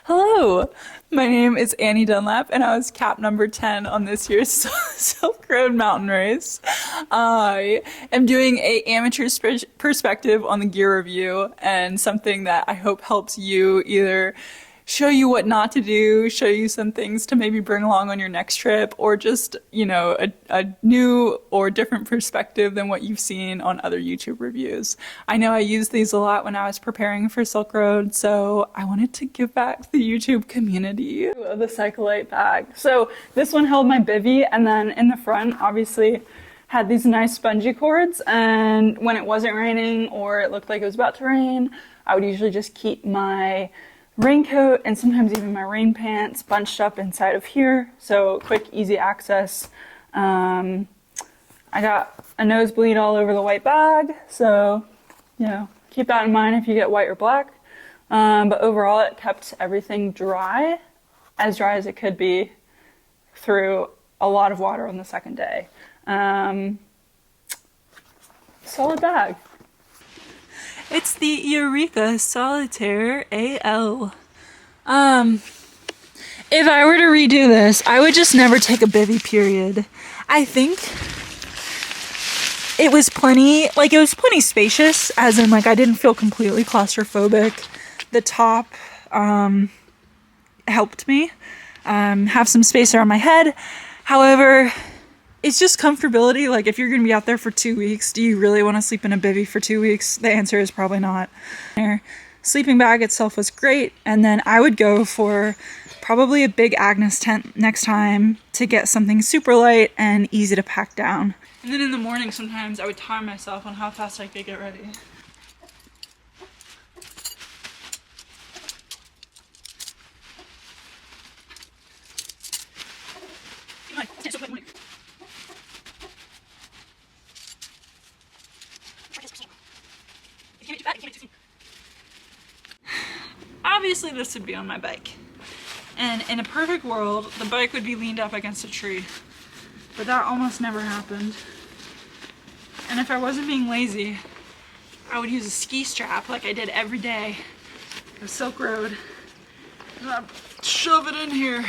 Hello, my name is Annie Dunlap, and I was cap number 10 on this year's Silk Road Mountain Race. I am doing a amateur perspective on the gear review, and something that I hope helps you either show you what not to do, show you some things to maybe bring along on your next trip, or just, a new or different perspective than what you've seen on other YouTube reviews. I know I used these a lot when I was preparing for Silk Road, so I wanted to give back to the YouTube community. The Cyclolite bag. So this one held my bivy, and then in the front, obviously, had these nice spongy cords, and when it wasn't raining or it looked like it was about to rain, I would usually just keep my raincoat and sometimes even my rain pants bunched up inside of here, so quick, easy access. I got a nosebleed all over the white bag, so keep that in mind if you get white or black. But overall, it kept everything dry as it could be through a lot of water on the second day. Solid bag. It's the Eureka Solitaire AL. If I were to redo this, I would just never take a bivy, period. I think it was plenty spacious, as in, I didn't feel completely claustrophobic. The top, helped me, have some space around my head. However, it's just comfortability. If you're going to be out there for 2 weeks, do you really want to sleep in a bivy for 2 weeks? The answer is probably not. Sleeping bag itself was great, and then I would go for probably a big Agnes tent next time to get something super light and easy to pack down. And then in the morning, sometimes I would time myself on how fast I could get ready. Obviously this would be on my bike, and in a perfect world the bike would be leaned up against a tree, but that almost never happened. And if I wasn't being lazy, I would use a ski strap like I did every day of Silk Road, and I'd shove it in here,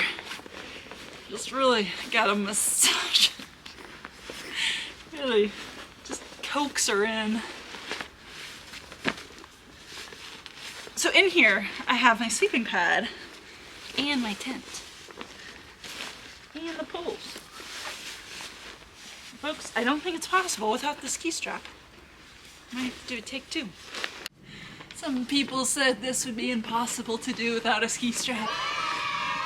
just really got a massage, really just coax her in. So in here, I have my sleeping pad, and my tent, and the poles. Folks, I don't think it's possible without the ski strap. I might have to do a take two. Some people said this would be impossible to do without a ski strap,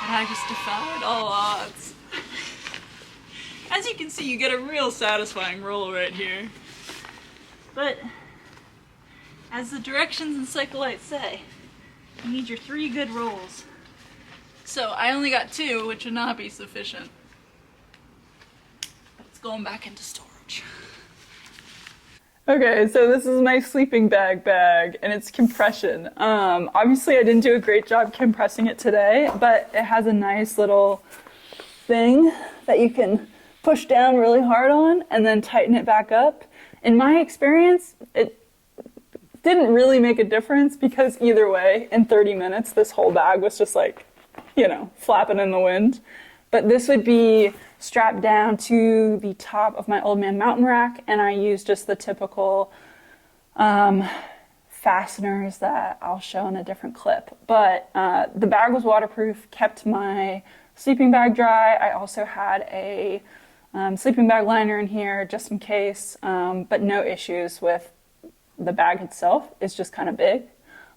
and I just defied all odds. As you can see, you get a real satisfying roll right here. But as the directions in Cyclolite say, you need your 3 good rolls. So I only got 2, which would not be sufficient. But it's going back into storage. Okay, so this is my sleeping bag, and it's compression. Obviously I didn't do a great job compressing it today, but it has a nice little thing that you can push down really hard on and then tighten it back up. In my experience, it didn't really make a difference, because either way, in 30 minutes, this whole bag was just flapping in the wind. But this would be strapped down to the top of my Old Man mountain rack, and I used just the typical fasteners that I'll show in a different clip. But the bag was waterproof, kept my sleeping bag dry. I also had a sleeping bag liner in here just in case, but no issues with the bag itself. Is just kind of big,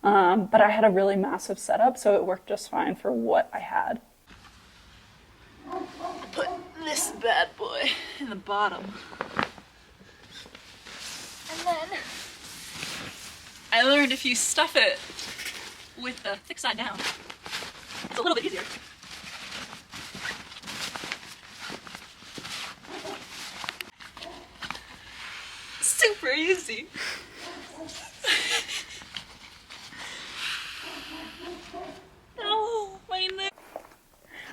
but I had a really massive setup, so it worked just fine for what I had. I'll put this bad boy in the bottom, and then I learned if you stuff it with the thick side down, it's a little bit easier. Super easy. Oh, my neck.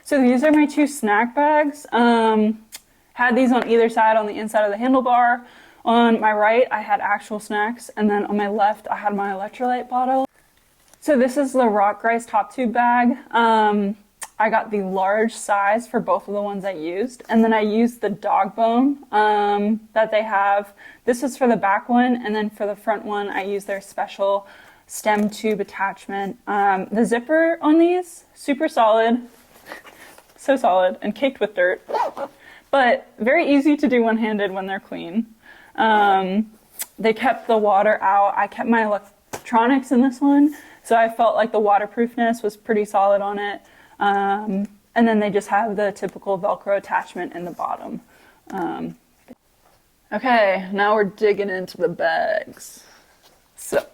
So these are my 2 snack bags. Had these on either side on the inside of the handlebar. On my right, I had actual snacks, and then on my left, I had my electrolyte bottle. So this is the rock rice top tube bag. I got the large size for both of the ones I used, and then I used the dog bone that they have. This is for the back one, and then for the front one, I used their special stem tube attachment. The zipper on these, super solid, so solid, and caked with dirt, but very easy to do one-handed when they're clean. They kept the water out. I kept my electronics in this one, so I felt like the waterproofness was pretty solid on it. And then they just have the typical Velcro attachment in the bottom. Okay, now we're digging into the bags. So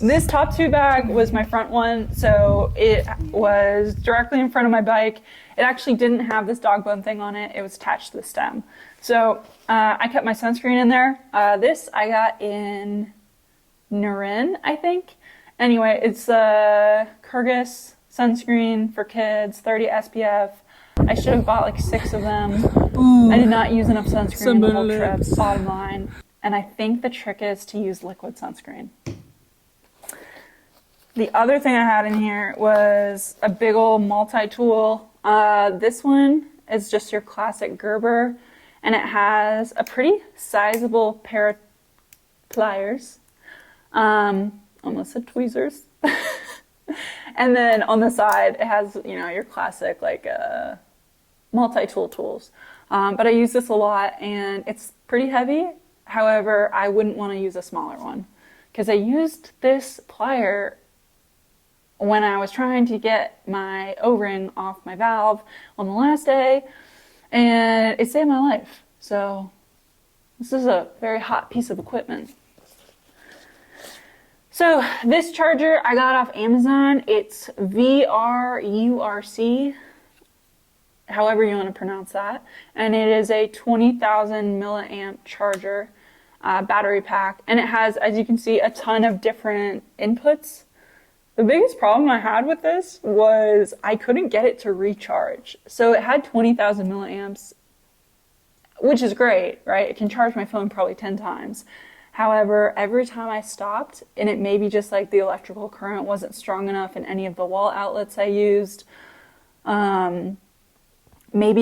this top tube bag was my front one, so it was directly in front of my bike. It actually didn't have this dog bone thing on it. It was attached to the stem. So I kept my sunscreen in there. This I got in Narin, I think. Anyway, it's a Kyrgyz sunscreen for kids, 30 SPF. I should have bought like 6 of them. Ooh, I did not use enough sunscreen the whole trip, bottom line. And I think the trick is to use liquid sunscreen. The other thing I had in here was a big old multi-tool. This one is just your classic Gerber, and it has a pretty sizable pair of pliers. Almost said tweezers. And then on the side, it has, you know, your classic like multi-tool tools. But I use this a lot, and it's pretty heavy. However, I wouldn't want to use a smaller one because I used this plier when I was trying to get my O-ring off my valve on the last day, and it saved my life. So this is a very hot piece of equipment. So this charger I got off Amazon. It's VRURC, however you want to pronounce that. And it is a 20,000 milliamp charger battery pack. And it has, as you can see, a ton of different inputs. The biggest problem I had with this was I couldn't get it to recharge. So it had 20,000 milliamps, which is great, right? It can charge my phone probably 10 times. However, every time I stopped, and it may be just like the electrical current wasn't strong enough in any of the wall outlets I used. Maybe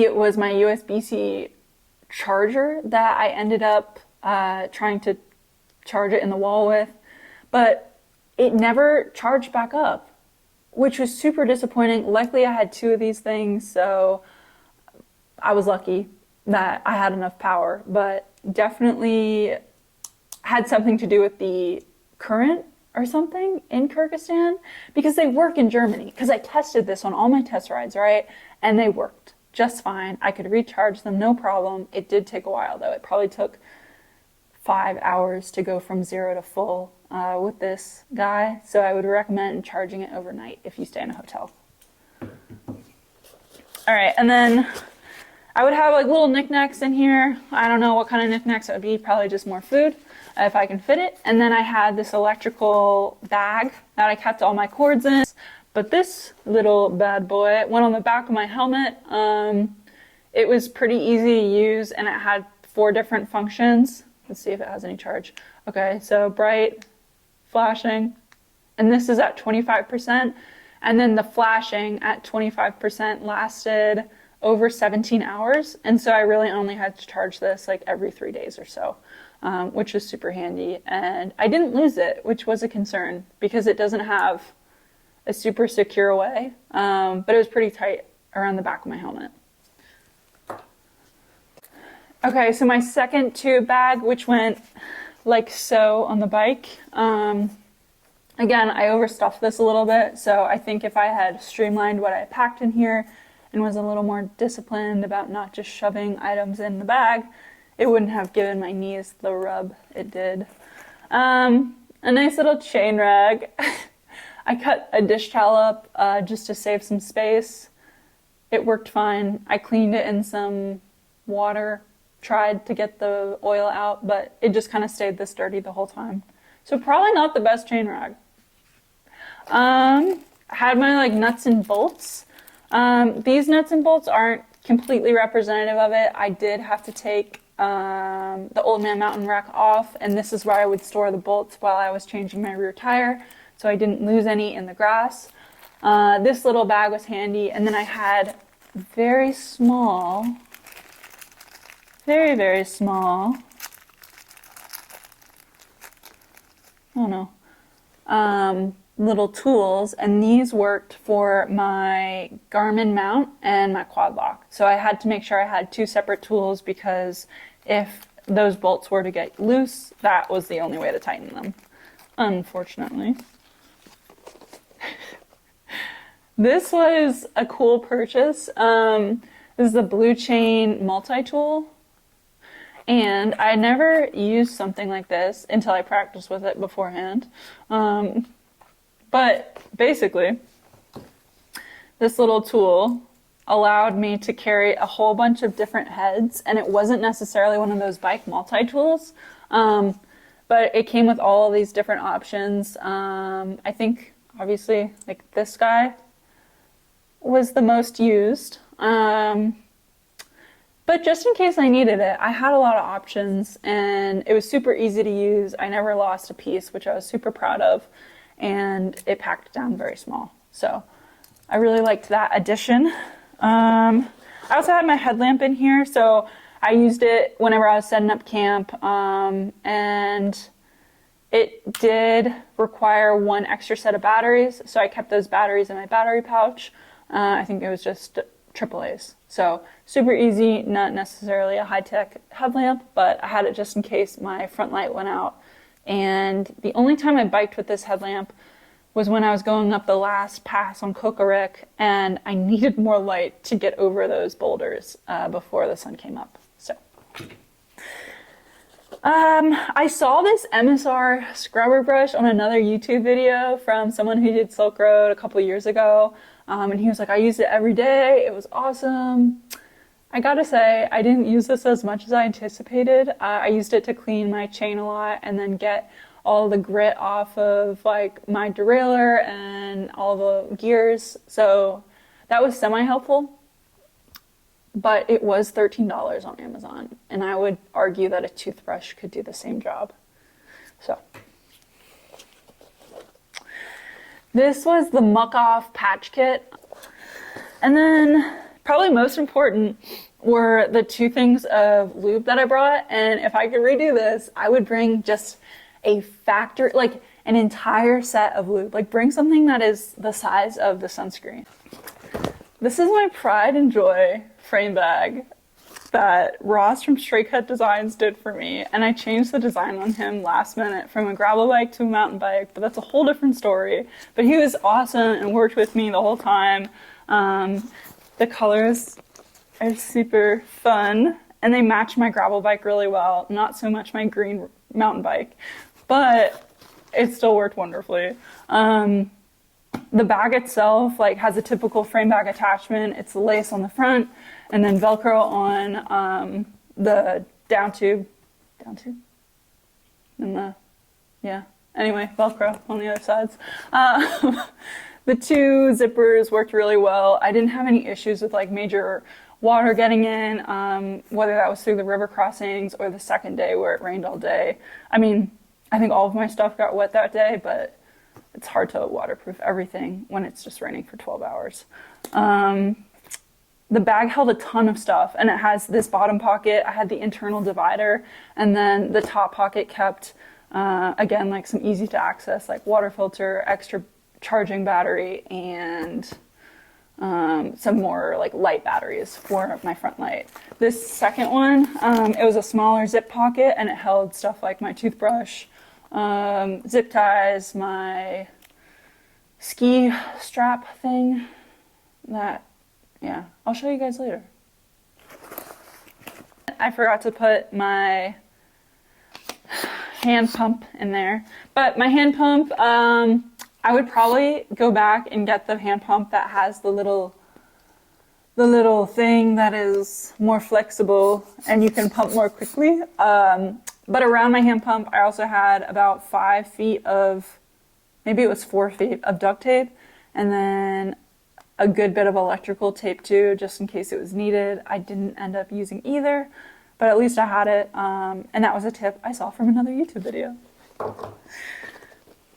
it was my USB-C charger that I ended up trying to charge it in the wall with, but it never charged back up, which was super disappointing. Luckily, I had 2 of these things, so I was lucky that I had enough power, but definitely had something to do with the current or something in Kyrgyzstan, because they work in Germany. Because I tested this on all my test rides, right? And they worked just fine. I could recharge them, no problem. It did take a while though. It probably took 5 hours to go from 0 to full with this guy. So I would recommend charging it overnight if you stay in a hotel. All right, and then I would have like little knickknacks in here. I don't know what kind of knickknacks it would be, probably just more food if I can fit it. And then I had this electrical bag that I kept all my cords in. But this little bad boy went on the back of my helmet. It was pretty easy to use, and it had 4 different functions. Let's see if it has any charge. Okay, so bright, flashing, and this is at 25%. And then the flashing at 25% lasted over 17 hours. And so I really only had to charge this like every 3 days or so, which was super handy. And I didn't lose it, which was a concern because it doesn't have a super secure way, but it was pretty tight around the back of my helmet. Okay, so my second tube bag, which went like so on the bike. Again, I overstuffed this a little bit, so I think if I had streamlined what I packed in here and was a little more disciplined about not just shoving items in the bag, it wouldn't have given my knees the rub it did. A nice little chain rag. I cut a dish towel up just to save some space. It worked fine. I cleaned it in some water, tried to get the oil out, but it just kind of stayed this dirty the whole time. So probably not the best chain rag. I had my like nuts and bolts. These nuts and bolts aren't completely representative of it. I did have to take the Old Man Mountain wreck off, and this is where I would store the bolts while I was changing my rear tire, so I didn't lose any in the grass. This little bag was handy, and then I had very small, very small, I don't know, little tools, and these worked for my Garmin mount and my quad lock. So I had to make sure I had two separate tools because if those bolts were to get loose, that was the only way to tighten them, unfortunately. This was a cool purchase. This is the Blue Chain multi-tool. And I never used something like this until I practiced with it beforehand. But basically, this little tool allowed me to carry a whole bunch of different heads, and it wasn't necessarily one of those bike multi-tools, but it came with all of these different options. I think, obviously, like this guy was the most used. But just in case I needed it, I had a lot of options, and it was super easy to use. I never lost a piece, which I was super proud of, and it packed down very small. So I really liked that addition. I also had my headlamp in here, so I used it whenever I was setting up camp, and it did require one extra set of batteries, so I kept those batteries in my battery pouch. I think it was just AAA's. So super easy, not necessarily a high-tech headlamp, but I had it just in case my front light went out. And the only time I biked with this headlamp was when I was going up the last pass on Kokorik, and I needed more light to get over those boulders before the sun came up. So I saw this MSR scrubber brush on another YouTube video from someone who did Silk Road a couple years ago. And he was like, I use it every day. It was awesome. I gotta say, I didn't use this as much as I anticipated. I used it to clean my chain a lot and then get all the grit off of like my derailleur and all the gears. So that was semi-helpful. But it was $13 on Amazon. And I would argue that a toothbrush could do the same job. So this was the Muck Off patch kit. And then probably most important were the two things of lube that I brought. And if I could redo this, I would bring just a factory, like an entire set of lube. Like bring something that is the size of the sunscreen. This is my pride and joy frame bag that Ross from Stray Cut Designs did for me, and I changed the design on him last minute from a gravel bike to a mountain bike, but that's a whole different story. But he was awesome and worked with me the whole time. The colors are super fun, and they match my gravel bike really well, not so much my green mountain bike, but it still worked wonderfully. The bag itself has a typical frame bag attachment. It's the lace on the front and then Velcro on the down tube, and anyway, Velcro on the other sides. The two zippers worked really well. I didn't have any issues with major water getting in, whether that was through the river crossings or the second day where it rained all day. I mean, I think all of my stuff got wet that day, but it's hard to waterproof everything when it's just raining for 12 hours. The bag held a ton of stuff, and it has this bottom pocket. I had the internal divider, and then the top pocket kept, again, some easy to access, water filter, extra charging battery, and some more light batteries for my front light. This second one, it was a smaller zip pocket, and it held stuff like my toothbrush, zip ties, my ski strap thing. I'll show you guys later. I forgot to put my hand pump in there, but my hand pump, I would probably go back and get the hand pump that has the little thing that is more flexible and you can pump more quickly. But around my hand pump, I also had about 5 feet of, maybe it was 4 feet of duct tape, and then a good bit of electrical tape too, just in case it was needed. I didn't end up using either, but at least I had it. And that was a tip I saw from another YouTube video.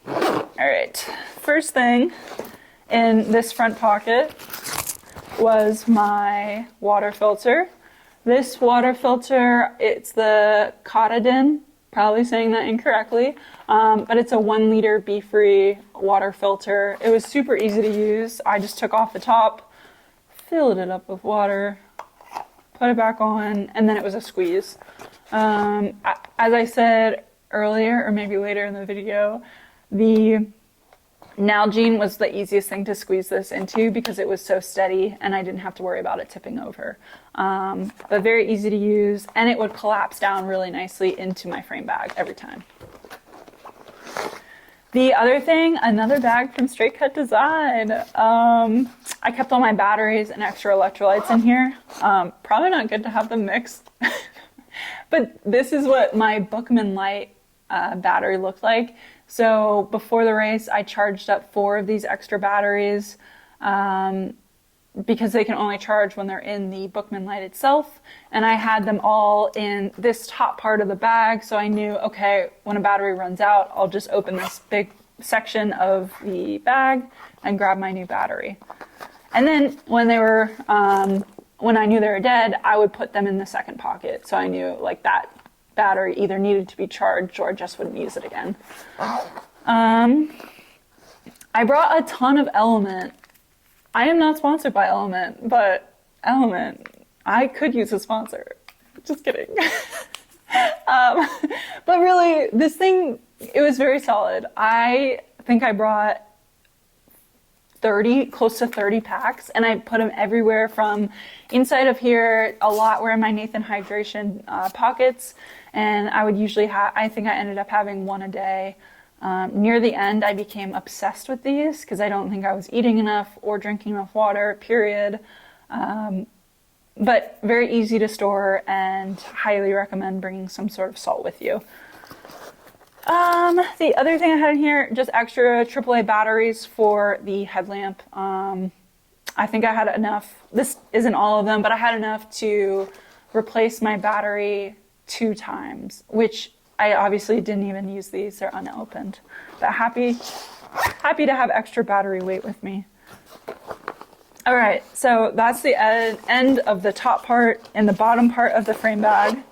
All right, first thing in this front pocket was my water filter. This water filter, it's the Kyrgyzstan, probably saying that incorrectly, but it's a 1 liter bee-free water filter. It was super easy to use. I just took off the top, filled it up with water, put it back on, and then it was a squeeze. As I said earlier, or maybe later in the video, the Nalgene was the easiest thing to squeeze this into because it was so steady and I didn't have to worry about it tipping over. But very easy to use, and it would collapse down really nicely into my frame bag every time. The other thing, another bag from Straight Cut Design. I kept all my batteries and extra electrolytes in here. Probably not good to have them mixed, but this is what my Bookman Light battery looked like. So before the race, I charged up 4 of these extra batteries because they can only charge when they're in the Bookman Light itself. And I had them all in this top part of the bag. So I knew, okay, when a battery runs out, I'll just open this big section of the bag and grab my new battery. And then when they were, when I knew they were dead, I would put them in the second pocket. So I knew like that battery either needed to be charged or I just wouldn't use it again. I brought a ton of Element. I am not sponsored by Element, but Element, I could use a sponsor. Just kidding. But really, this thing, it was very solid. I think I brought close to 30 packs, and I put them everywhere from inside of here. A lot were in my Nathan Hydration pockets, and I would usually I think I ended up having 1 a day. Near the end, I became obsessed with these because I don't think I was eating enough or drinking enough water, period. But very easy to store and highly recommend bringing some sort of salt with you. The other thing I had in here, just extra AAA batteries for the headlamp. I think I had enough. This isn't all of them, but I had enough to replace my battery 2 times, which I obviously didn't even use these. They're unopened. But happy to have extra battery weight with me. All right, so that's the end of the top part and the bottom part of the frame bag.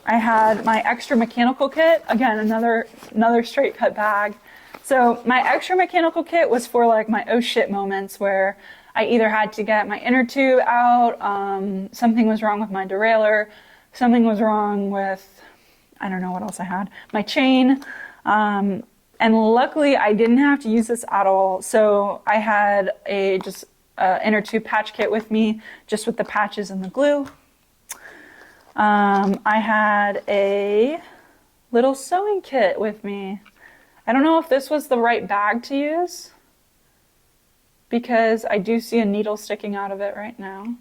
I had my extra mechanical kit, again, another straight cut bag. So my extra mechanical kit was for like my oh shit moments where I either had to get my inner tube out, something was wrong with my derailleur, something was wrong with, I don't know what else I had, my chain. And luckily I didn't have to use this at all. So I had a just inner tube patch kit with me, just with the patches and the glue. I had a little sewing kit with me. I don't know if this was the right bag to use because I do see a needle sticking out of it right now.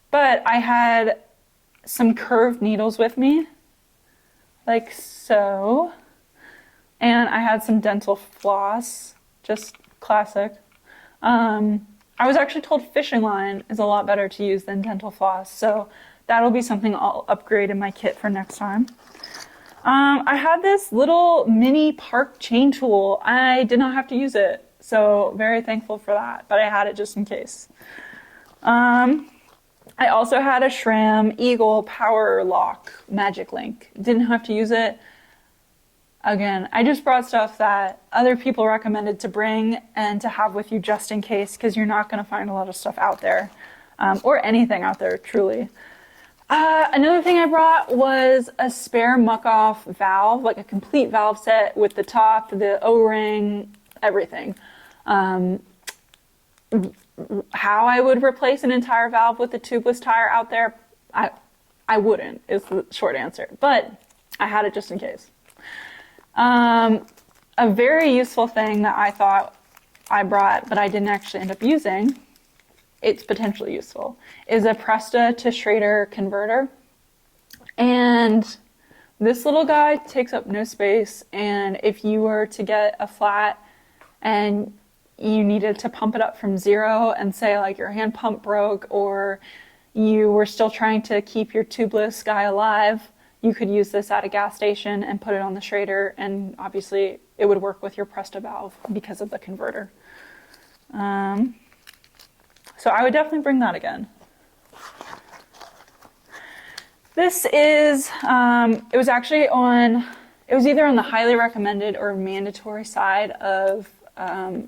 But I had some curved needles with me, like so. And I had some dental floss, just classic. I was actually told fishing line is a lot better to use than dental floss, so that'll be something I'll upgrade in my kit for next time. I had this little mini park chain tool. I did not have to use it, so very thankful for that, but I had it just in case. I also had a SRAM Eagle Power Lock Magic Link. Didn't have to use it. Again, I just brought stuff that other people recommended to bring and to have with you just in case, because you're not going to find a lot of stuff out there, or anything out there, truly. Another thing I brought was a spare muck-off valve, like a complete valve set with the top, the O-ring, everything. How I would replace an entire valve with a tubeless tire out there, I wouldn't, is the short answer. But I had it just in case. A very useful thing that I thought I brought, but I didn't actually end up using, it's potentially useful, is a Presta to Schrader converter. And this little guy takes up no space, and if you were to get a flat and you needed to pump it up from 0 and say like your hand pump broke or you were still trying to keep your tubeless guy alive, you could use this at a gas station and put it on the Schrader, and obviously it would work with your Presta valve because of the converter. So I would definitely bring that again. This is, it was actually on, it was either on the highly recommended or mandatory side of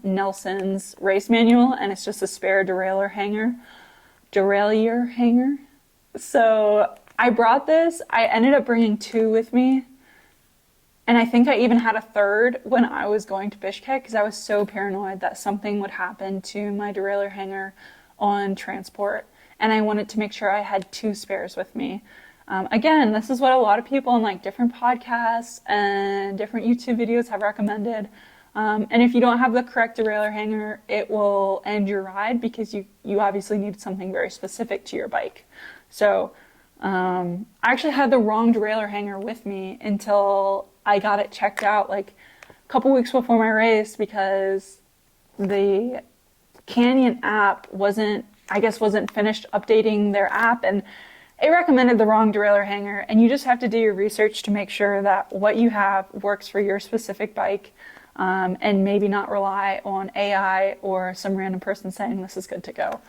Nelson's race manual, and it's just a spare derailleur hanger. So I brought this. I ended up bringing 2 with me, and I think I even had a third when I was going to Bishkek because I was so paranoid that something would happen to my derailleur hanger on transport, and I wanted to make sure I had 2 spares with me. Again, this is what a lot of people on like different podcasts and different YouTube videos have recommended. And if you don't have the correct derailleur hanger, it will end your ride because you obviously need something very specific to your bike. So I actually had the wrong derailleur hanger with me until I got it checked out like a couple weeks before my race because the Canyon app wasn't finished updating their app, and it recommended the wrong derailleur hanger, and you just have to do your research to make sure that what you have works for your specific bike, and maybe not rely on AI or some random person saying this is good to go,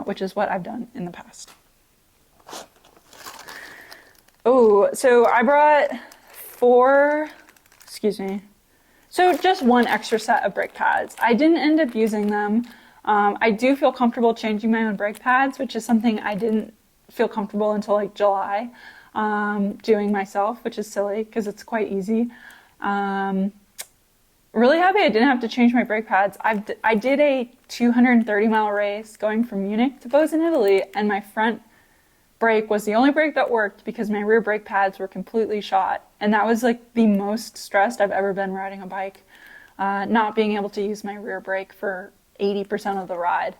which is what I've done in the past. Oh, so I brought so just 1 extra set of brake pads. I didn't end up using them. I do feel comfortable changing my own brake pads, which is something I didn't feel comfortable until like July doing myself, which is silly because it's quite easy. Really happy I didn't have to change my brake pads. I did a 230-mile race going from Munich to Bozen, Italy, and my front brake was the only brake that worked because my rear brake pads were completely shot, and that was like the most stressed I've ever been riding a bike, not being able to use my rear brake for 80% of the ride.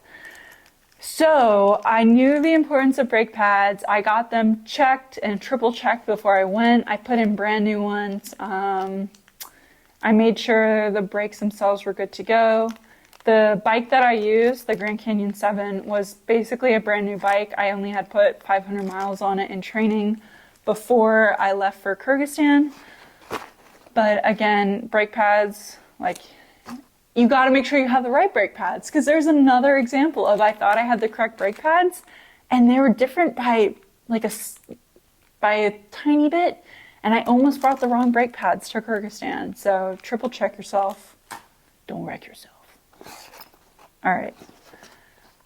So I knew the importance of brake pads. I got them checked and triple checked before I went. I put in brand new ones. I made sure the brakes themselves were good to go. The bike that I used, the Grand Canyon 7, was basically a brand new bike. I only had put 500 miles on it in training before I left for Kyrgyzstan. But again, brake pads, like, you got to make sure you have the right brake pads, because there's another example of I thought I had the correct brake pads and they were different by a tiny bit, and I almost brought the wrong brake pads to Kyrgyzstan. So triple check yourself. Don't wreck yourself. All right.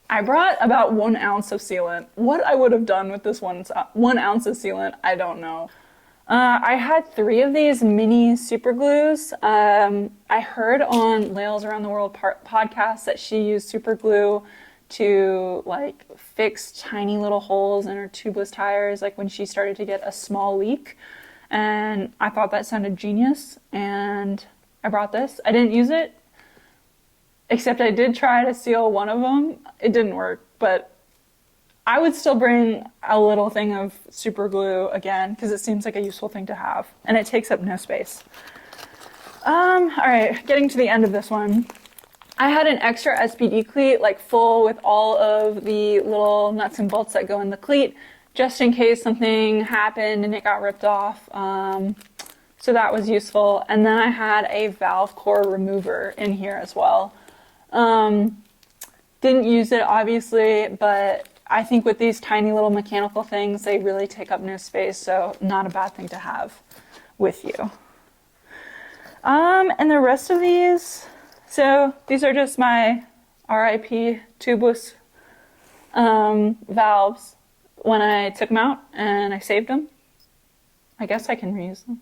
I brought about 1 ounce of sealant. What I would have done with this 1 ounce of sealant, I don't know. I had 3 of these mini super glues. I heard on Lails Around the World podcast that she used super glue to like fix tiny little holes in her tubeless tires, like when she started to get a small leak. And I thought that sounded genius, and I brought this. I didn't use it, except I did try to seal one of them. It didn't work, but I would still bring a little thing of super glue again, because it seems like a useful thing to have, and it takes up no space. All right, getting to the end of this one. I had an extra SPD cleat, like full with all of the little nuts and bolts that go in the cleat, just in case something happened and it got ripped off. So that was useful. And then I had a valve core remover in here as well. Didn't use it, obviously, but I think with these tiny little mechanical things, they really take up no space, so not a bad thing to have with you. And the rest of these, so these are just my RIP tubeless valves when I took them out and I saved them. I guess I can reuse them.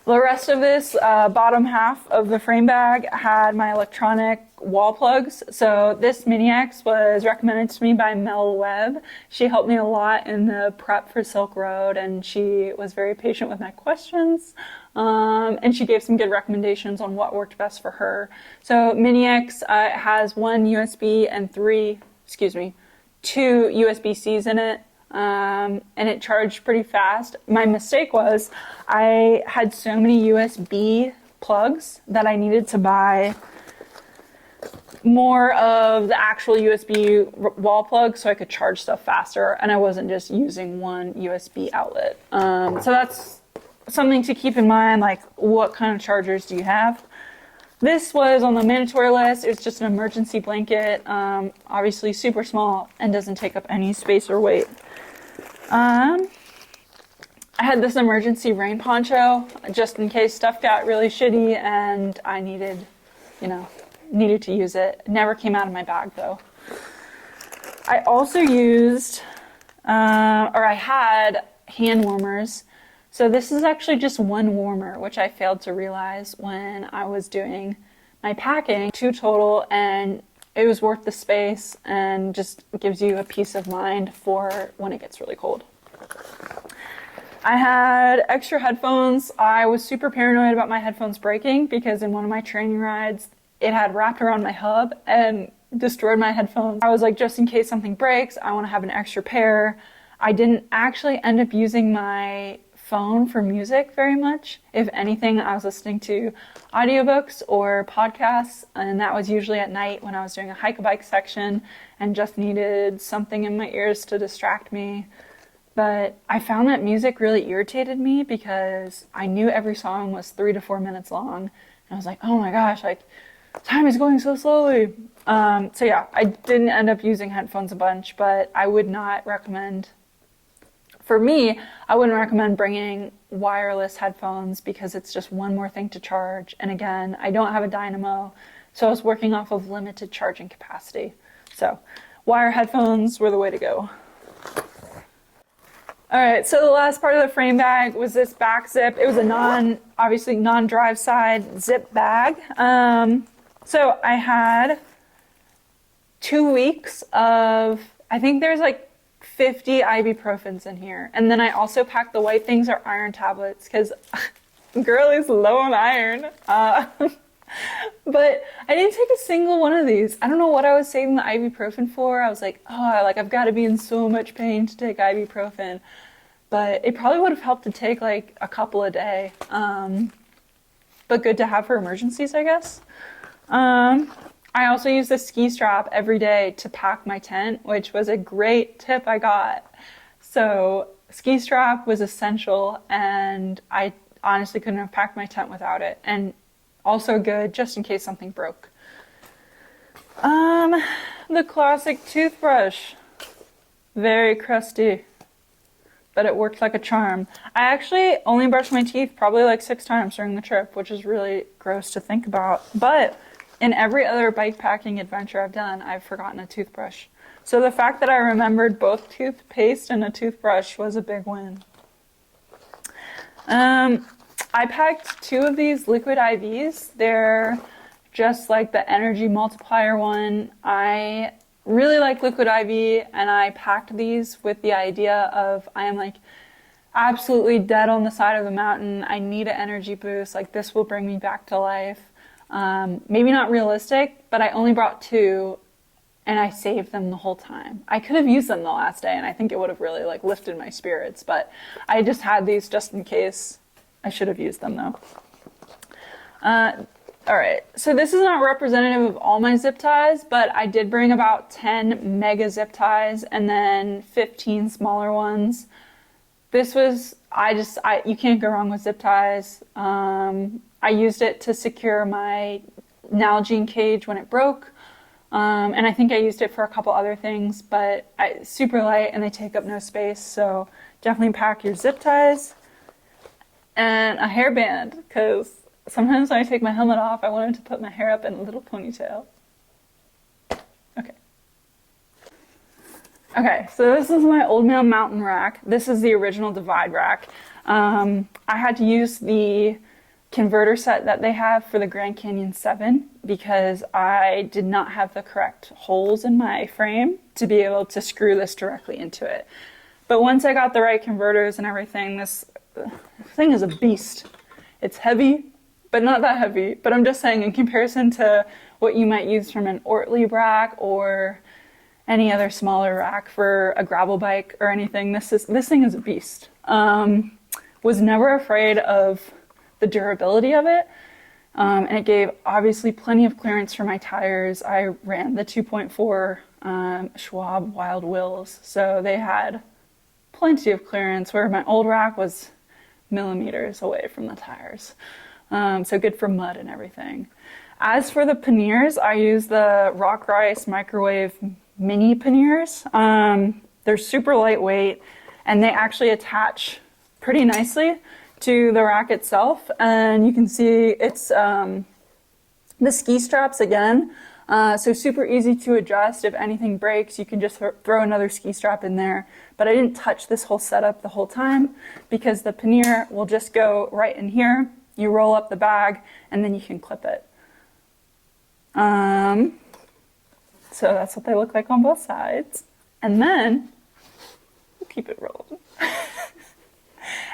The rest of this bottom half of the frame bag had my electronic wall plugs. So this Mini X was recommended to me by Mel Webb. She helped me a lot in the prep for Silk Road, and she was very patient with my questions. And she gave some good recommendations on what worked best for her. So Mini X has 1 USB and 2 USB-Cs in it. And it charged pretty fast. My mistake was I had so many USB plugs that I needed to buy more of the actual USB wall plug so I could charge stuff faster and I wasn't just using one USB outlet. So that's something to keep in mind, like what kind of chargers do you have? This was on the mandatory list. It's just an emergency blanket, obviously super small and doesn't take up any space or weight. I had this emergency rain poncho just in case stuff got really shitty and I needed to use it. It never came out of my bag though. I also used, I had hand warmers. So this is actually just one warmer, which I failed to realize when I was doing my packing. 2 total, and it was worth the space and just gives you a peace of mind for when it gets really cold. I had extra headphones. I was super paranoid about my headphones breaking because in one of my training rides, it had wrapped around my hub and destroyed my headphones. I was like, just in case something breaks, I want to have an extra pair. I didn't actually end up using my phone for music very much. If anything, I was listening to audiobooks or podcasts, and that was usually at night when I was doing a hike-a-bike section and just needed something in my ears to distract me. But I found that music really irritated me because I knew every song was 3 to 4 minutes long. And I was like, oh my gosh, like time is going so slowly. So yeah, I didn't end up using headphones a bunch, but I would not recommend. For me, I wouldn't recommend bringing wireless headphones because it's just one more thing to charge. And again, I don't have a dynamo, so I was working off of limited charging capacity. So wire headphones were the way to go. All right, so the last part of the frame bag was this back zip. It was a obviously non-drive side zip bag. So I had 2 weeks of, I think there's like 50 ibuprofens in here. And then I also packed the white things are iron tablets because girl is low on iron. But I didn't take a single one of these. I don't know what I was saving the ibuprofen for. I was like, I've got to be in so much pain to take ibuprofen. But it probably would have helped to take like a couple a day. But good to have for emergencies, I guess. I also use the ski strap every day to pack my tent, which was a great tip I got. So ski strap was essential, and I honestly couldn't have packed my tent without it. And also good just in case something broke. The classic toothbrush. Very crusty, but it worked like a charm. I actually only brushed my teeth probably like 6 times during the trip, which is really gross to think about. But in every other bike packing adventure I've done, I've forgotten a toothbrush. So the fact that I remembered both toothpaste and a toothbrush was a big win. I packed 2 of these liquid IVs. They're just like the energy multiplier one. I really like liquid IV, and I packed these with the idea of I am like absolutely dead on the side of the mountain. I need an energy boost. Like this will bring me back to life. Maybe not realistic, but I only brought 2 and I saved them the whole time. I could have used them the last day and I think it would have really like lifted my spirits, but I just had these just in case. I should have used them though. All right, so this is not representative of all my zip ties, but I did bring about 10 mega zip ties and then 15 smaller ones. This was, you can't go wrong with zip ties. I used it to secure my Nalgene cage when it broke. And I think I used it for a couple other things, but super light and they take up no space. So definitely pack your zip ties and a hairband, because sometimes when I take my helmet off, I wanted to put my hair up in a little ponytail. Okay, so this is my Old Man Mountain rack. This is the original Divide rack. I had to use the converter set that they have for the Grand Canyon 7 because I did not have the correct holes in my frame to be able to screw this directly into it. But once I got the right converters and everything, this thing is a beast. It's heavy, but not that heavy. But I'm just saying, in comparison to what you might use from an Ortlieb rack or any other smaller rack for a gravel bike or anything, this thing is a beast. Was never afraid of the durability of it. And it gave obviously plenty of clearance for my tires. I ran the 2.4 Schwab Wild Wills, so they had plenty of clearance, where my old rack was millimeters away from the tires. So good for mud and everything. As for the panniers, I use the Rock Rice Microwave Mini panniers. They're super lightweight, and they actually attach pretty nicely to the rack itself. And you can see it's the ski straps again. So super easy to adjust. If anything breaks, you can just throw another ski strap in there. But I didn't touch this whole setup the whole time because the pannier will just go right in here. You roll up the bag and then you can clip it. So that's what they look like on both sides. And then, we'll keep it rolling.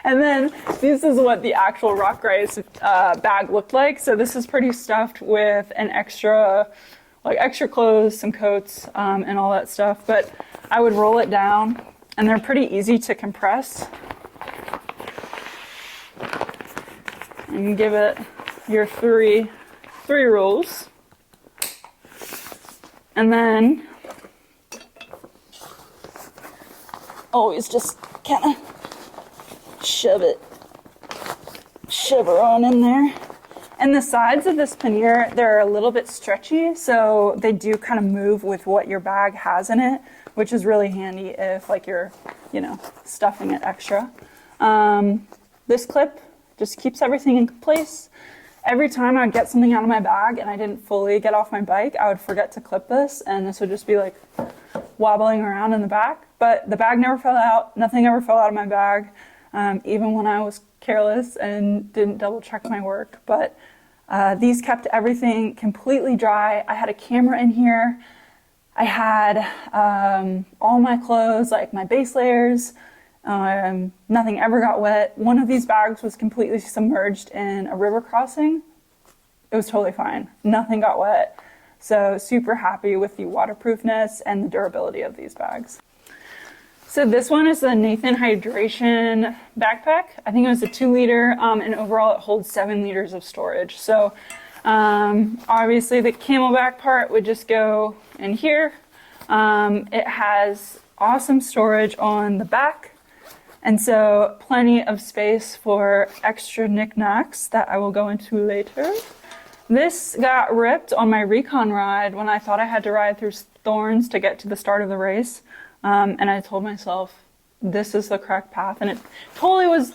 And then this is what the actual Rock Rice bag looked like. So this is pretty stuffed with an extra clothes, some coats, and all that stuff. But I would roll it down, and they're pretty easy to compress. And give it your three rolls. And then always just kind of shove it on in there. And the sides of this pannier, they're a little bit stretchy, so they do kind of move with what your bag has in it, which is really handy if like you're, stuffing it extra. This clip just keeps everything in place. Every time I would get something out of my bag and I didn't fully get off my bike, I would forget to clip this, and this would just be like wobbling around in the back. But the bag never fell out. Nothing ever fell out of my bag, even when I was careless and didn't double check my work. But these kept everything completely dry. I had a camera in here. I had all my clothes, like my base layers. Nothing ever got wet. One of these bags was completely submerged in a river crossing. It was totally fine. Nothing got wet. So super happy with the waterproofness and the durability of these bags. So this one is the Nathan Hydration backpack. I think it was a 2-liter, and overall it holds 7 liters of storage. So obviously the camelback part would just go in here. It has awesome storage on the back. And so plenty of space for extra knickknacks that I will go into later. This got ripped on my recon ride when I thought I had to ride through thorns to get to the start of the race. And I told myself, this is the correct path. And it was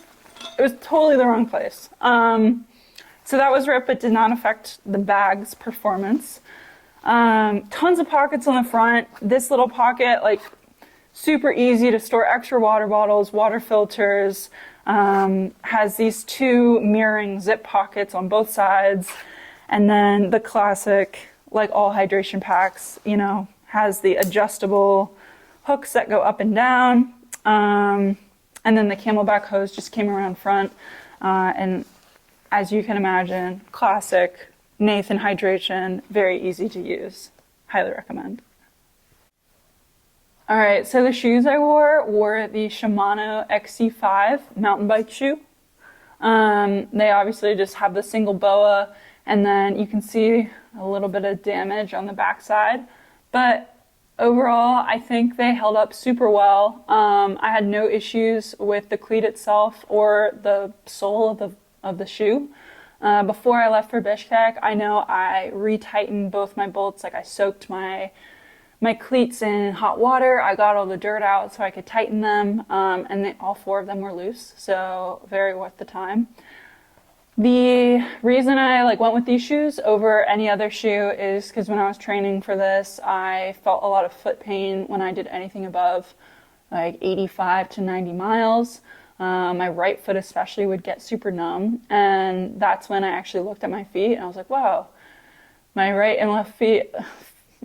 totally the wrong place. So that was ripped, but did not affect the bag's performance. Tons of pockets on the front. This little pocket, super easy to store extra water bottles, water filters, has these 2 mirroring zip pockets on both sides. And then the classic, like all hydration packs, has the adjustable hooks that go up and down. And then the camelback hose just came around front. And as you can imagine, classic Nathan Hydration, very easy to use. Highly recommend. All right, so the shoes I wore were the Shimano XC5 mountain bike shoe. They obviously just have the single BOA, and then you can see a little bit of damage on the backside. But overall, I think they held up super well. I had no issues with the cleat itself or the sole of the shoe. Before I left for Bishkek, I know I retightened both my bolts. I soaked my cleats in hot water. I got all the dirt out so I could tighten them, and all 4 of them were loose, so very worth the time. The reason I went with these shoes over any other shoe is because when I was training for this, I felt a lot of foot pain when I did anything above 85 to 90 miles. My right foot especially would get super numb, and that's when I actually looked at my feet and I was like, wow, my right and left feet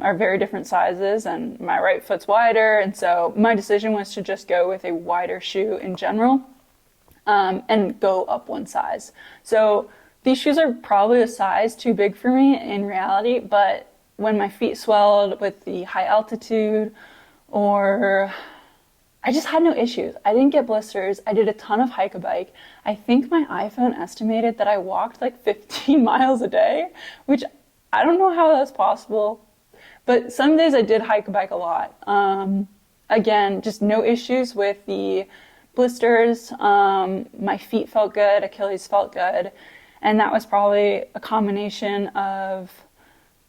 are very different sizes, and my right foot's wider, and so my decision was to just go with a wider shoe in general, and go up 1 size. So these shoes are probably a size too big for me in reality, but when my feet swelled with the high altitude or I just had no issues. I didn't get blisters. I did a ton of hike-a-bike. I think my iPhone estimated that I walked like 15 miles a day, which I don't know how that's possible. But some days I did hike-a-bike a lot. Again, just no issues with the blisters. My feet felt good. Achilles felt good. And that was probably a combination of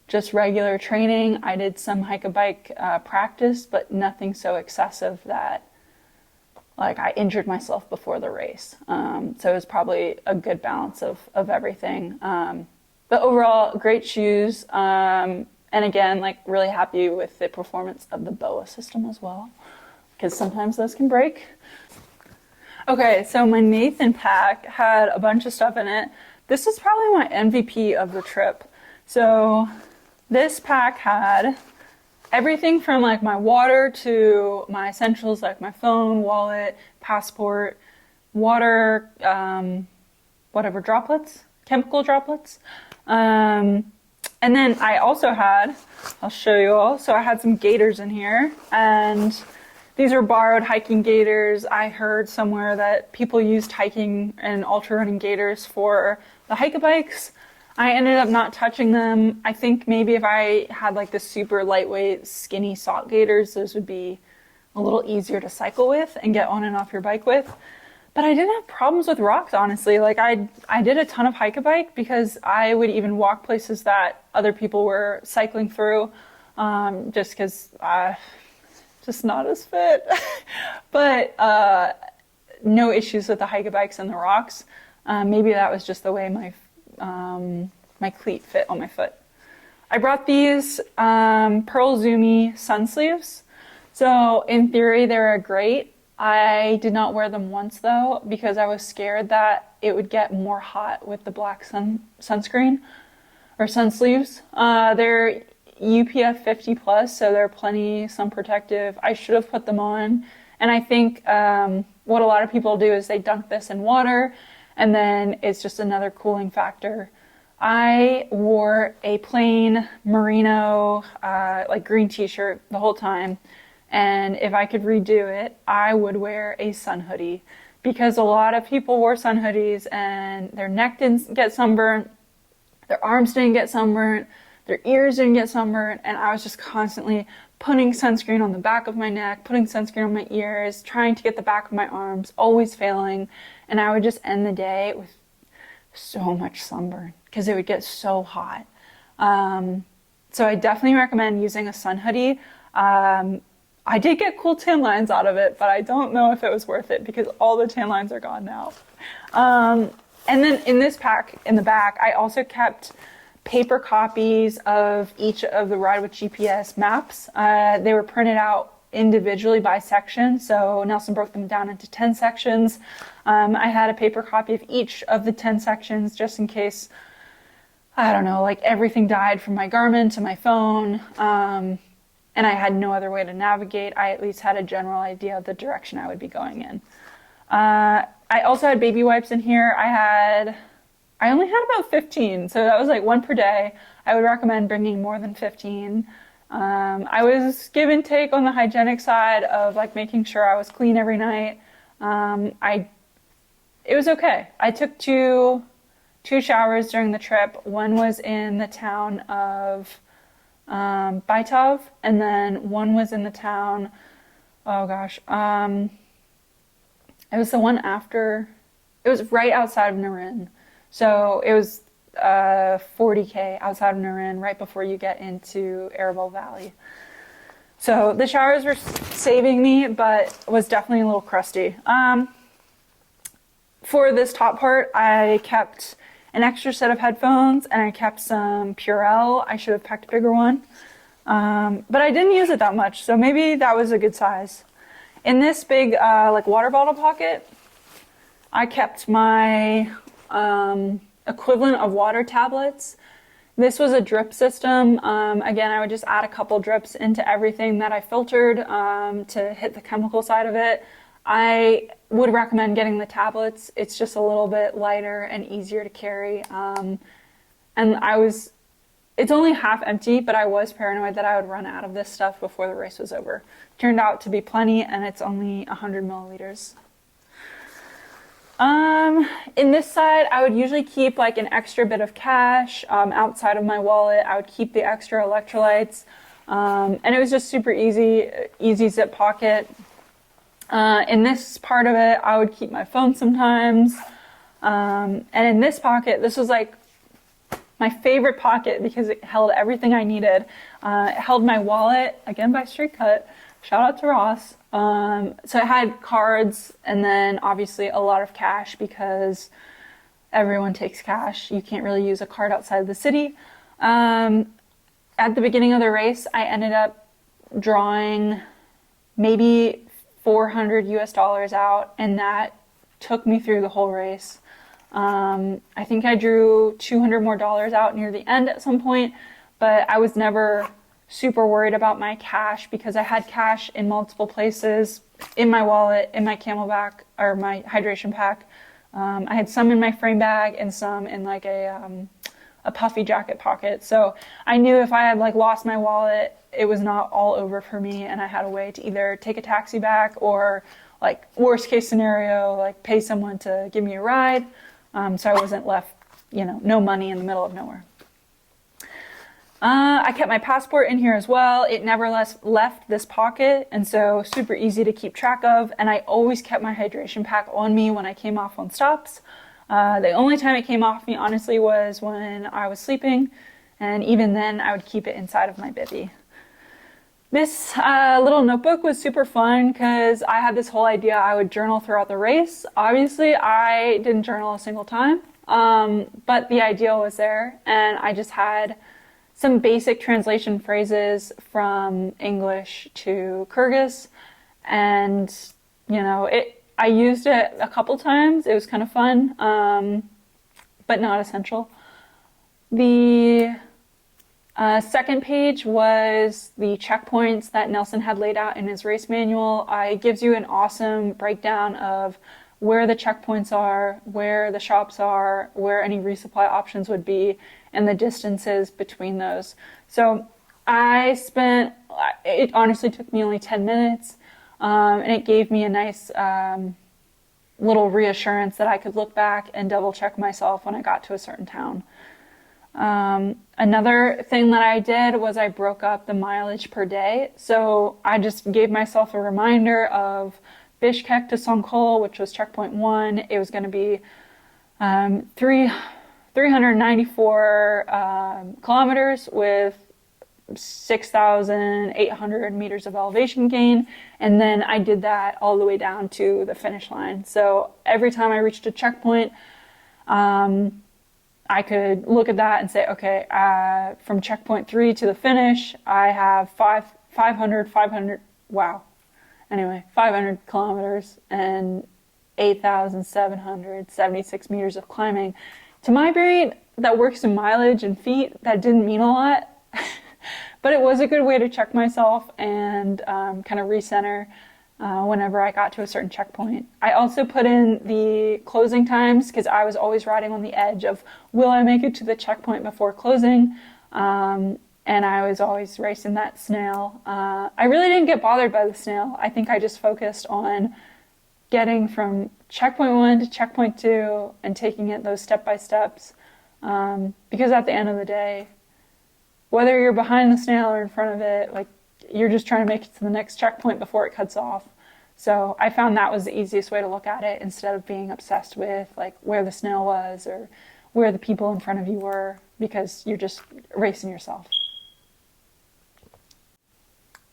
just regular training. I did some hike-a-bike practice, but nothing so excessive that like I injured myself before the race. So it was probably a good balance of everything. But overall, great shoes. And again, like really happy with the performance of the BOA system as well, because sometimes those can break. Okay, so my Nathan pack had a bunch of stuff in it. This is probably my MVP of the trip. So this pack had everything from like my water to my essentials like my phone, wallet, passport, water, whatever droplets, chemical droplets. And then I also had, I'll show you all, so I had some gaiters in here, and these are borrowed hiking gaiters. I heard somewhere that people used hiking and ultra running gaiters for the hike-a-bikes. I ended up not touching them. I think maybe if I had like the super lightweight, skinny sock gaiters, those would be a little easier to cycle with and get on and off your bike with. But I didn't have problems with rocks, honestly. Like I did a ton of hike-a-bike because I would even walk places that other people were cycling through, just because just not as fit. But no issues with the hike-a-bikes and the rocks. Maybe that was just the way my cleat fit on my foot. I brought these Pearl Zoomy sun sleeves. So in theory, they're great. I did not wear them once though, because I was scared that it would get more hot with the black sunscreen or sun sleeves. They're UPF 50 plus, so they're plenty sun protective. I should have put them on. And I think what a lot of people do is they dunk this in water, and then it's just another cooling factor. I wore a plain merino, like green t-shirt the whole time. And if I could redo it, I would wear a sun hoodie, because a lot of people wore sun hoodies and their neck didn't get sunburnt, their arms didn't get sunburnt, their ears didn't get sunburnt, and I was just constantly putting sunscreen on the back of my neck, putting sunscreen on my ears, trying to get the back of my arms, always failing, and I would just end the day with so much sunburn because it would get so hot. So I definitely recommend using a sun hoodie. I did get cool tan lines out of it, but I don't know if it was worth it because all the tan lines are gone now. And then in this pack, in the back, I also kept paper copies of each of the Ride with GPS maps. They were printed out individually by section, so Nelson broke them down into 10 sections. I had a paper copy of each of the 10 sections just in case, I don't know, like everything died from my Garmin to my phone. And I had no other way to navigate. I at least had a general idea of the direction I would be going in. I also had baby wipes in here. I only had about 15, so that was like one per day. I would recommend bringing more than 15. I was give and take on the hygienic side of like making sure I was clean every night. It was okay. I took two showers during the trip. One was in the town of Baitov, and then one was in the town, oh gosh, it was the one after, it was right outside of Narin. So it was 40K outside of Narin, right before you get into Arable Valley. So the showers were saving me, but was definitely a little crusty. For this top part, I kept an extra set of headphones, and I kept some Purell. I should have packed a bigger one. But I didn't use it that much, so maybe that was a good size. In this big like water bottle pocket, I kept my equivalent of water tablets. This was a drip system. Again, I would just add a couple drips into everything that I filtered to hit the chemical side of it. I would recommend getting the tablets. It's just a little bit lighter and easier to carry. And It's only half empty, but I was paranoid that I would run out of this stuff before the race was over. Turned out to be plenty, and it's only 100 milliliters. In this side, I would usually keep like an extra bit of cash outside of my wallet. I would keep the extra electrolytes, and it was just super easy zip pocket. In this part of it, I would keep my phone sometimes. And in this pocket, this was like my favorite pocket because it held everything I needed. It held my wallet, again by Street Cut. Shout out to Ross. So it had cards and then obviously a lot of cash because everyone takes cash. You can't really use a card outside of the city. At the beginning of the race, I ended up drawing maybe 400 US dollars out, and that took me through the whole race. I think I drew 200 more dollars out near the end at some point, but I was never super worried about my cash because I had cash in multiple places, in my wallet, in my Camelback, or my hydration pack. I had some in my frame bag and some in like a puffy jacket pocket. So I knew if I had like lost my wallet, it was not all over for me, and I had a way to either take a taxi back or, like, worst case scenario, like pay someone to give me a ride. So I wasn't left, no money in the middle of nowhere. I kept my passport in here as well. It never left this pocket, and so super easy to keep track of. And I always kept my hydration pack on me when I came off on stops. The only time it came off me, honestly, was when I was sleeping, and even then I would keep it inside of my bivvy. This little notebook was super fun because I had this whole idea I would journal throughout the race. Obviously, I didn't journal a single time, but the idea was there, and I just had some basic translation phrases from English to Kyrgyz, and I used it a couple times. It was kind of fun, but not essential. The second page was the checkpoints that Nelson had laid out in his race manual. It gives you an awesome breakdown of where the checkpoints are, where the shops are, where any resupply options would be, and the distances between those. So it honestly took me only 10 minutes, and it gave me a nice little reassurance that I could look back and double check myself when I got to a certain town. Another thing that I did was I broke up the mileage per day. So I just gave myself a reminder of Bishkek to Songkhol, which was checkpoint 1. It was going to be 394 kilometers with 6,800 meters of elevation gain. And then I did that all the way down to the finish line. So every time I reached a checkpoint, I could look at that and say, okay, from checkpoint 3 to the finish, I have 500 kilometers and 8,776 meters of climbing. To my brain, that works in mileage and feet. That didn't mean a lot, but it was a good way to check myself and kind of recenter whenever I got to a certain checkpoint. I also put in the closing times because I was always riding on the edge of, will I make it to the checkpoint before closing? And I was always racing that snail. I really didn't get bothered by the snail. I think I just focused on getting from checkpoint 1 to checkpoint 2 and taking it those step-by-steps. Because at the end of the day, whether you're behind the snail or in front of it, like, you're just trying to make it to the next checkpoint before it cuts off. So I found that was the easiest way to look at it instead of being obsessed with like where the snail was or where the people in front of you were, because you're just racing yourself.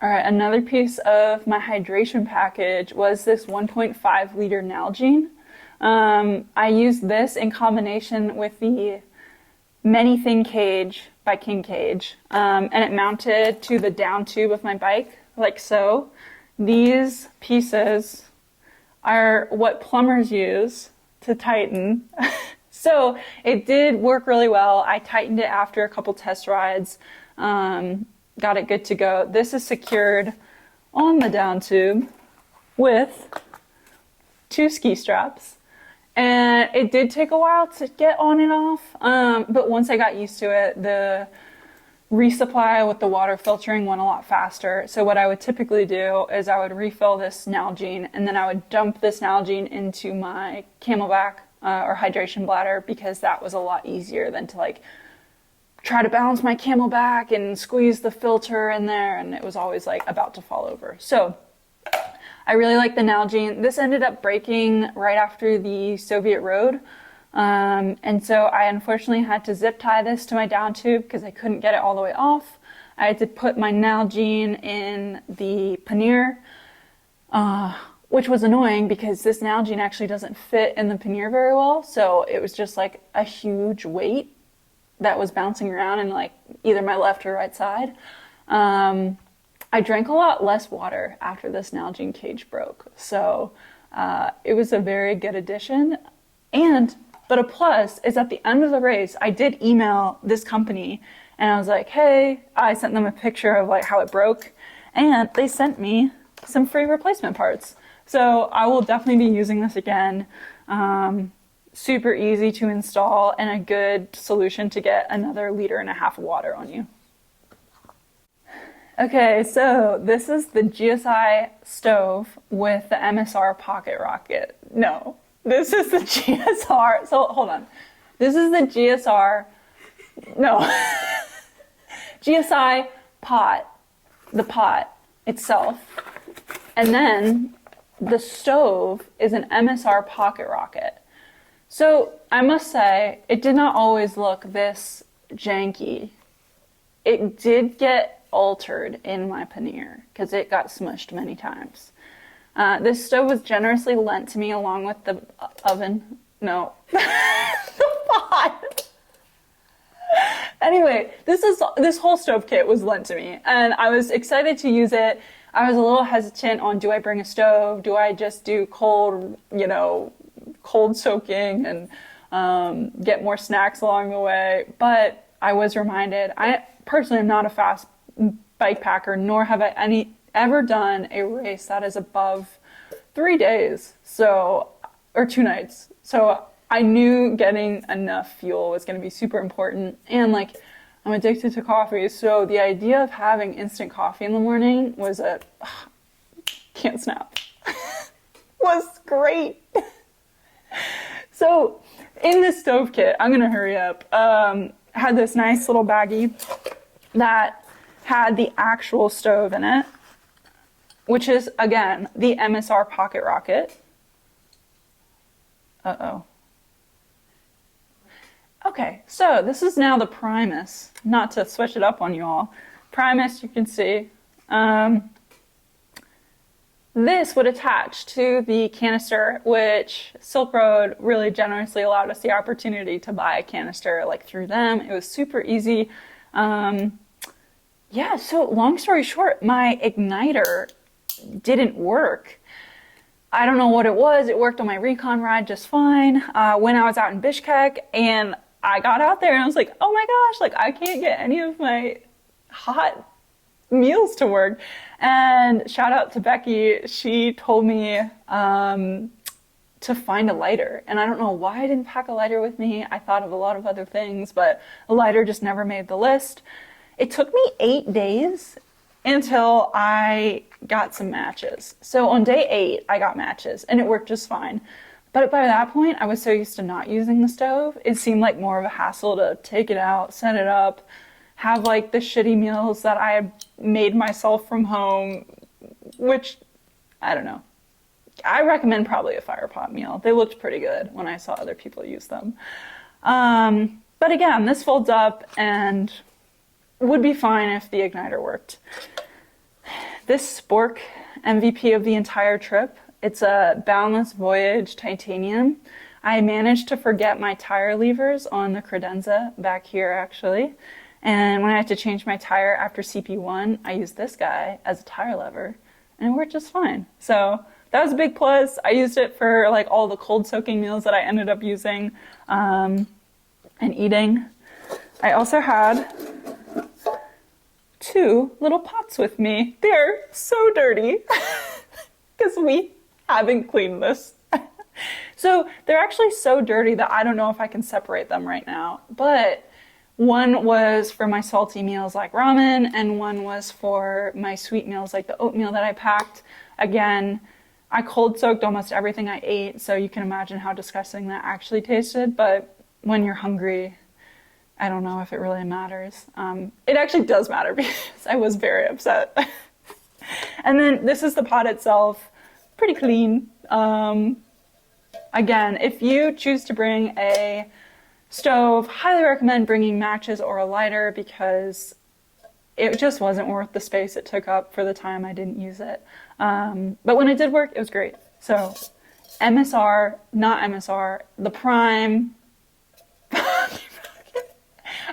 All right, another piece of my hydration package was this 1.5 liter Nalgene. I used this in combination with the Many Thing Cage by King Cage, and it mounted to the down tube of my bike, like so. These pieces are what plumbers use to tighten. So it did work really well. I tightened it after a couple test rides, got it good to go. This is secured on the down tube with 2 ski straps. And it did take a while to get on and off, but once I got used to it, the resupply with the water filtering went a lot faster. So what I would typically do is I would refill this Nalgene and then I would dump this Nalgene into my Camelback or hydration bladder, because that was a lot easier than to like try to balance my Camelback and squeeze the filter in there, and it was always like about to fall over. So I really like the Nalgene. This ended up breaking right after the Soviet road. And so I unfortunately had to zip tie this to my down tube because I couldn't get it all the way off. I had to put my Nalgene in the pannier, which was annoying because this Nalgene actually doesn't fit in the pannier very well. So it was just like a huge weight that was bouncing around in like either my left or right side. I drank a lot less water after this Nalgene cage broke. So it was a very good addition. But a plus is at the end of the race, I did email this company and I was like, hey, I sent them a picture of like how it broke, and they sent me some free replacement parts. So I will definitely be using this again. Super easy to install and a good solution to get another 1.5 liters of water on you. Okay, so this is the GSI stove with the MSR pocket rocket. No. This is the GSR, so hold on. This is the GSR, no, GSI pot, the pot itself. And then the stove is an MSR pocket rocket. So I must say, it did not always look this janky. It did get altered in my pannier because it got smushed many times. This stove was generously lent to me along with the oven. No. The pot. Anyway, this whole stove kit was lent to me, and I was excited to use it. I was a little hesitant on, do I bring a stove? Do I just do cold soaking and get more snacks along the way? But I was reminded, I personally am not a fast bike packer, nor have I ever done a race that is above 3 days, or 2 nights. So I knew getting enough fuel was going to be super important. And like, I'm addicted to coffee. So the idea of having instant coffee in the morning was can't snap, was great. So in this stove kit, I'm going to hurry up, had this nice little baggie that had the actual stove in it, which is, again, the MSR pocket rocket. Uh-oh. Okay, so this is now the Primus. Not to switch it up on you all. Primus, you can see. This would attach to the canister, which Silk Road really generously allowed us the opportunity to buy a canister like through them. It was super easy. Yeah, so long story short, my igniter didn't work. I don't know what it was. It worked on my recon ride just fine. When I was out in Bishkek, and I got out there and I was like, oh my gosh, like I can't get any of my hot meals to work. And shout out to Becky. She told me to find a lighter. And I don't know why I didn't pack a lighter with me. I thought of a lot of other things, but a lighter just never made the list. It took me 8 days until I got some matches. So on day 8, I got matches and it worked just fine. But by that point, I was so used to not using the stove, it seemed like more of a hassle to take it out, set it up, have like the shitty meals that I had made myself from home, which, I don't know. I recommend probably a fire pot meal. They looked pretty good when I saw other people use them. But again, this folds up and would be fine if the igniter worked. This Spork MVP of the entire trip, it's a Boundless Voyage titanium. I managed to forget my tire levers on the credenza back here actually. And when I had to change my tire after CP1, I used this guy as a tire lever and it worked just fine. So that was a big plus. I used it for like all the cold soaking meals that I ended up using and eating. I also had 2 little pots with me. They're so dirty because we haven't cleaned this. So they're actually so dirty that I don't know if I can separate them right now. But One was for my salty meals like ramen, and one was for my sweet meals like the oatmeal that I packed. Again, I cold soaked almost everything I ate, so you can imagine how disgusting that actually tasted. But when you're hungry, I don't know if it really matters. It actually does matter because I was very upset. And then this is the pot itself, pretty clean. Again, if you choose to bring a stove, highly recommend bringing matches or a lighter because it just wasn't worth the space it took up for the time I didn't use it. But when it did work, it was great. So MSR, not MSR, the Prime.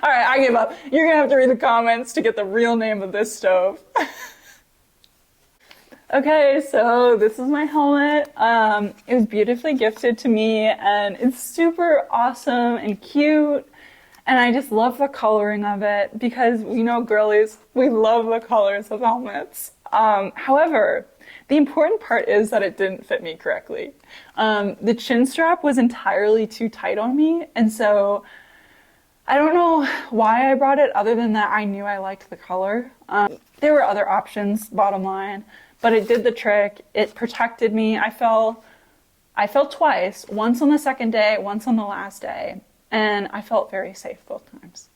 All right, I give up. You're gonna have to read the comments to get the real name of this stove. Okay, so this is my helmet. It was beautifully gifted to me and it's super awesome and cute. And I just love the coloring of it because, you know, girlies, we love the colors of helmets. However, the important part is that it didn't fit me correctly. The chin strap was entirely too tight on me. And so I don't know why I brought it other than that I knew I liked the color. There were other options, bottom line. But it did the trick. It protected me. I fell twice, once on the second day, once on the last day, and I felt very safe both times.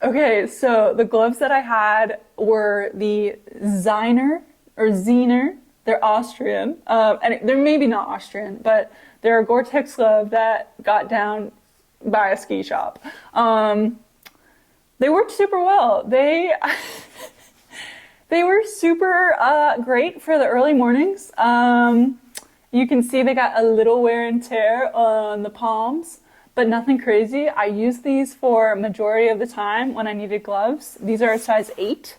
Okay, so the gloves that I had were the Zeiner or Zener. They're Austrian, and they're maybe not Austrian, but they're a Gore-Tex glove that got down by a ski shop. They worked super well. They were super great for the early mornings. You can see they got a little wear and tear on the palms, but nothing crazy. I used these for majority of the time when I needed gloves. These are a size 8.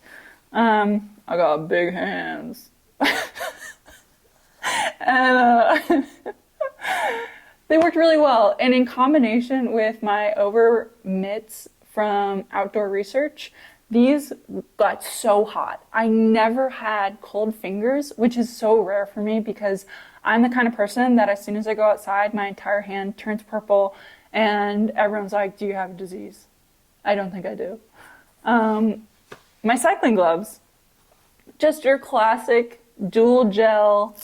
I got big hands. And they worked really well. And in combination with my over mitts from outdoor research, these got so hot. I never had cold fingers, which is so rare for me because I'm the kind of person that as soon as I go outside, my entire hand turns purple and everyone's like, do you have a disease? I don't think I do. My cycling gloves, just your classic dual gel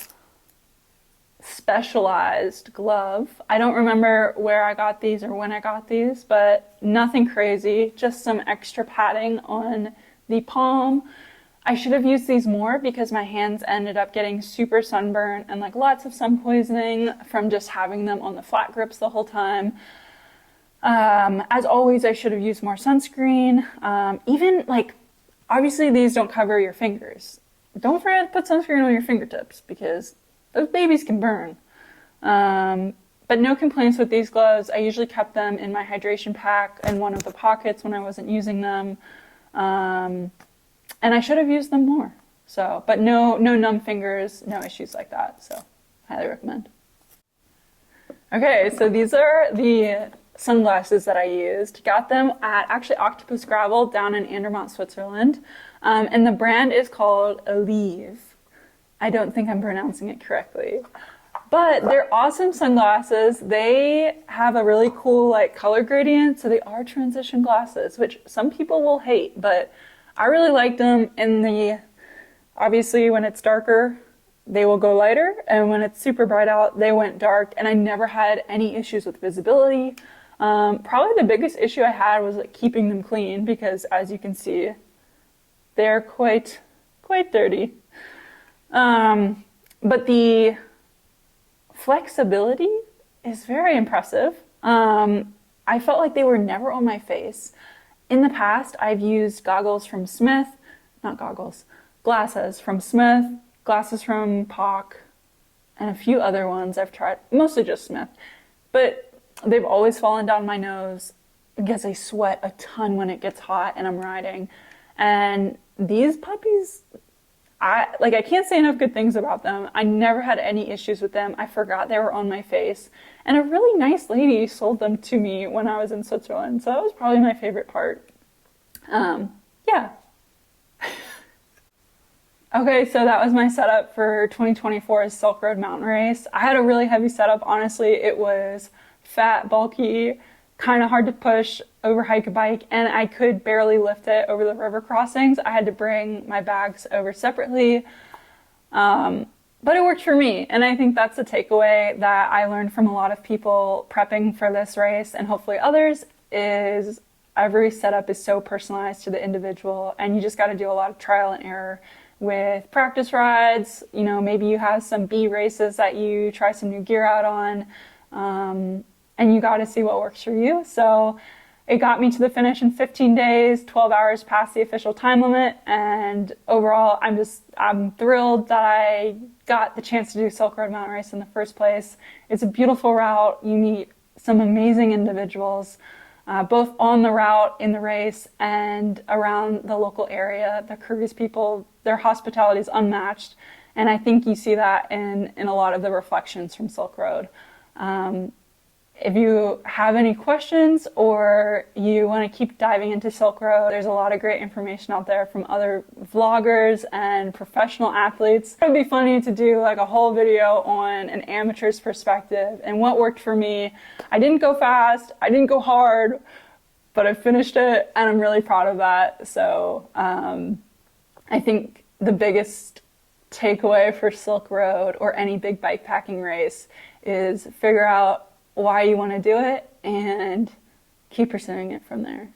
specialized glove. I don't remember where I got these or when I got these, but nothing crazy, just some extra padding on the palm. I should have used these more because my hands ended up getting super sunburned and like lots of sun poisoning from just having them on the flat grips the whole time. As always, I should have used more sunscreen. Even like, obviously these don't cover your fingers. Don't forget to put sunscreen on your fingertips because those babies can burn. But no complaints with these gloves. I usually kept them in my hydration pack in one of the pockets when I wasn't using them. And I should have used them more. So, but no numb fingers, no issues like that. So highly recommend. Okay, so these are the sunglasses that I used. Got them at actually Octopus Gravel down in Andermatt, Switzerland. And the brand is called Aleve. I don't think I'm pronouncing it correctly. But they're awesome sunglasses. They have a really cool like color gradient, so they are transition glasses, which some people will hate, but I really liked them in the, obviously when it's darker, they will go lighter, and when it's super bright out, they went dark, and I never had any issues with visibility. Probably the biggest issue I had was like keeping them clean because as you can see, they're quite dirty. But the flexibility is very impressive. I felt like they were never on my face. In the past, I've used glasses from Smith, glasses from POC, and a few other ones I've tried, mostly just Smith. But they've always fallen down my nose because I sweat a ton when it gets hot and I'm riding. And these puppies, I can't say enough good things about them. I never had any issues with them. I forgot they were on my face. And a really nice lady sold them to me when I was in Switzerland. So that was probably my favorite part. Yeah. Okay, so that was my setup for 2024's Silk Road Mountain Race. I had a really heavy setup, honestly. It was fat, bulky, kind of hard to push over hike a bike, and I could barely lift it over the river crossings. I had to bring my bags over separately. But it worked for me, and I think that's a takeaway that I learned from a lot of people prepping for this race, and hopefully others, is every setup is so personalized to the individual, and you just got to do a lot of trial and error with practice rides. You know, maybe you have some B races that you try some new gear out on, and you got to see what works for you. So it got me to the finish in 15 days, 12 hours past the official time limit, and overall I'm thrilled that I got the chance to do Silk Road Mountain Race in the first place. It's a beautiful route. You meet some amazing individuals, both on the route, in the race, and around the local area. The Kyrgyz people, their hospitality is unmatched, and I think you see that in a lot of the reflections from Silk Road. If you have any questions or you want to keep diving into Silk Road, there's a lot of great information out there from other vloggers and professional athletes. It would be funny to do like a whole video on an amateur's perspective and what worked for me. I didn't go fast, I didn't go hard, but I finished it, and I'm really proud of that. So I think the biggest takeaway for Silk Road or any big bikepacking race is figure out why you want to do it and keep pursuing it from there.